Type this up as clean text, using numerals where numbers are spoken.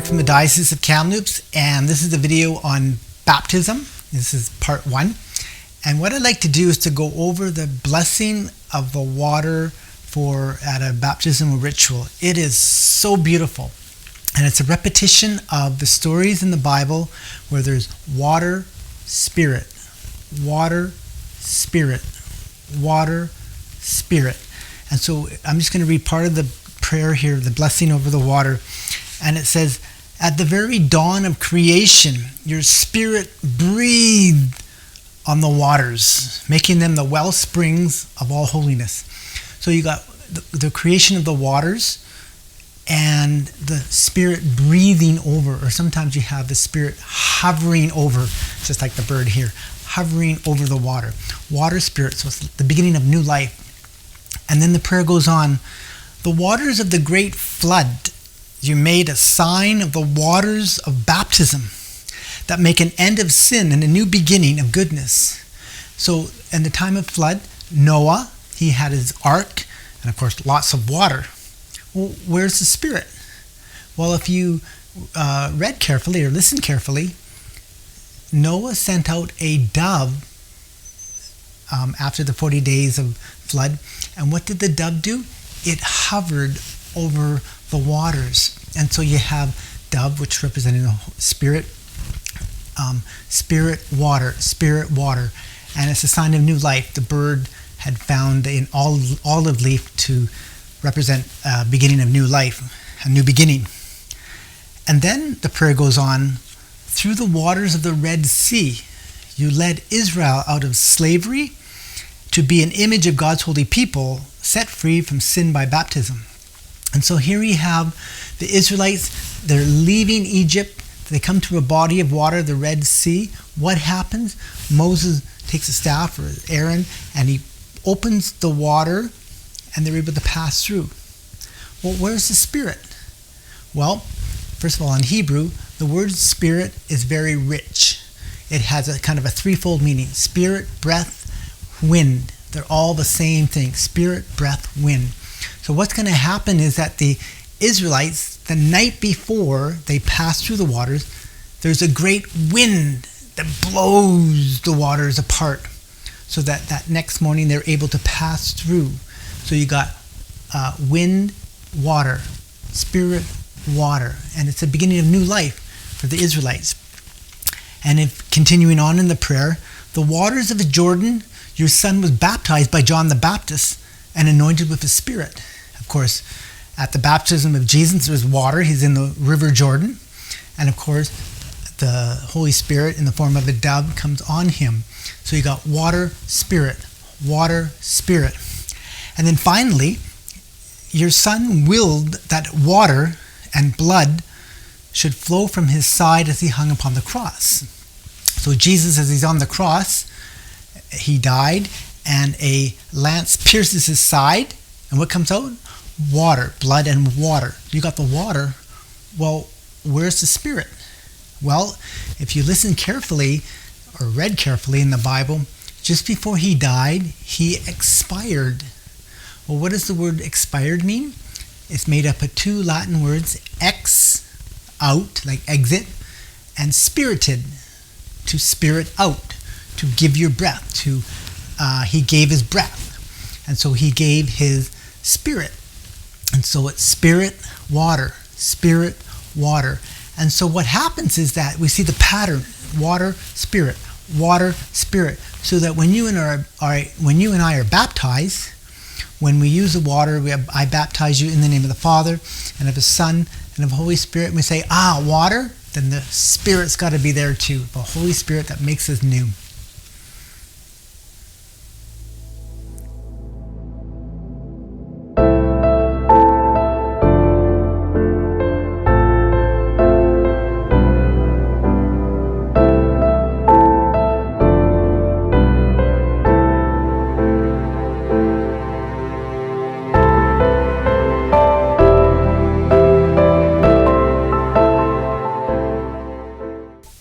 from the Diocese of Kamloops, and this is a video on baptism. This is part 1. And what I'd like to do is to go over the blessing of the water at a baptismal ritual. It is so beautiful. And it's a repetition of the stories in the Bible where there's water, spirit, water, spirit, water, spirit. And so I'm just going to read part of the prayer here, the blessing over the water. And it says, at the very dawn of creation, your spirit breathed on the waters, making them the well springs of all holiness. So you got the creation of the waters and the spirit breathing over, or sometimes you have the spirit hovering over, just like the bird here, hovering over the water. Water, spirit, so it's the beginning of new life. And then the prayer goes on, the waters of the great flood, you made a sign of the waters of baptism that make an end of sin and a new beginning of goodness. So in the time of flood, Noah, he had his ark, and of course lots of water. Well, where's the spirit? Well, if you read carefully or listened carefully, Noah sent out a dove after the 40 days of flood. And what did the dove do? It hovered over the waters. And so you have dove, which representing the spirit, spirit, water. And it's a sign of new life. The bird had found an olive leaf to represent beginning of new life, a new beginning. And then the prayer goes on, through the waters of the Red Sea, you led Israel out of slavery to be an image of God's holy people, set free from sin by baptism. And so here we have the Israelites, they're leaving Egypt, they come to a body of water, the Red Sea. What happens? Moses takes a staff, or Aaron, and he opens the water, and they're able to pass through. Well, where's the Spirit? Well, first of all, in Hebrew, the word Spirit is very rich. It has a kind of a threefold meaning. Spirit, breath, wind. They're all the same thing. Spirit, breath, wind. So what's going to happen is that the Israelites, the night before they pass through the waters, there's a great wind that blows the waters apart, so that next morning they're able to pass through. So you got wind, water, spirit, water, and it's the beginning of new life for the Israelites. And if continuing on in the prayer, the waters of the Jordan, your son was baptized by John the Baptist and anointed with the Spirit. Of course, at the baptism of Jesus, there's water. He's in the river Jordan. And of course, the Holy Spirit in the form of a dove comes on him. So you got water, spirit, water, spirit. And then finally, your son willed that water and blood should flow from his side as he hung upon the cross. So Jesus, as he's on the cross, he died, and a lance pierces his side, and what comes out? Water, blood and water. You got the water. Well, where's the Spirit? Well, if you listen carefully or read carefully in the Bible, just before he died, he expired. Well, what does the word expired mean? It's made up of two Latin words, ex, out, like exit, and spirited, to spirit out, to give your breath, he gave his breath. And so he gave his spirit. And so it's spirit, water, spirit, water. And so what happens is that we see the pattern, water, spirit, so that when you and I are baptized, when we use the water, I baptize you in the name of the Father and of the Son and of the Holy Spirit, and we say, water, then the Spirit's got to be there too, the Holy Spirit that makes us new.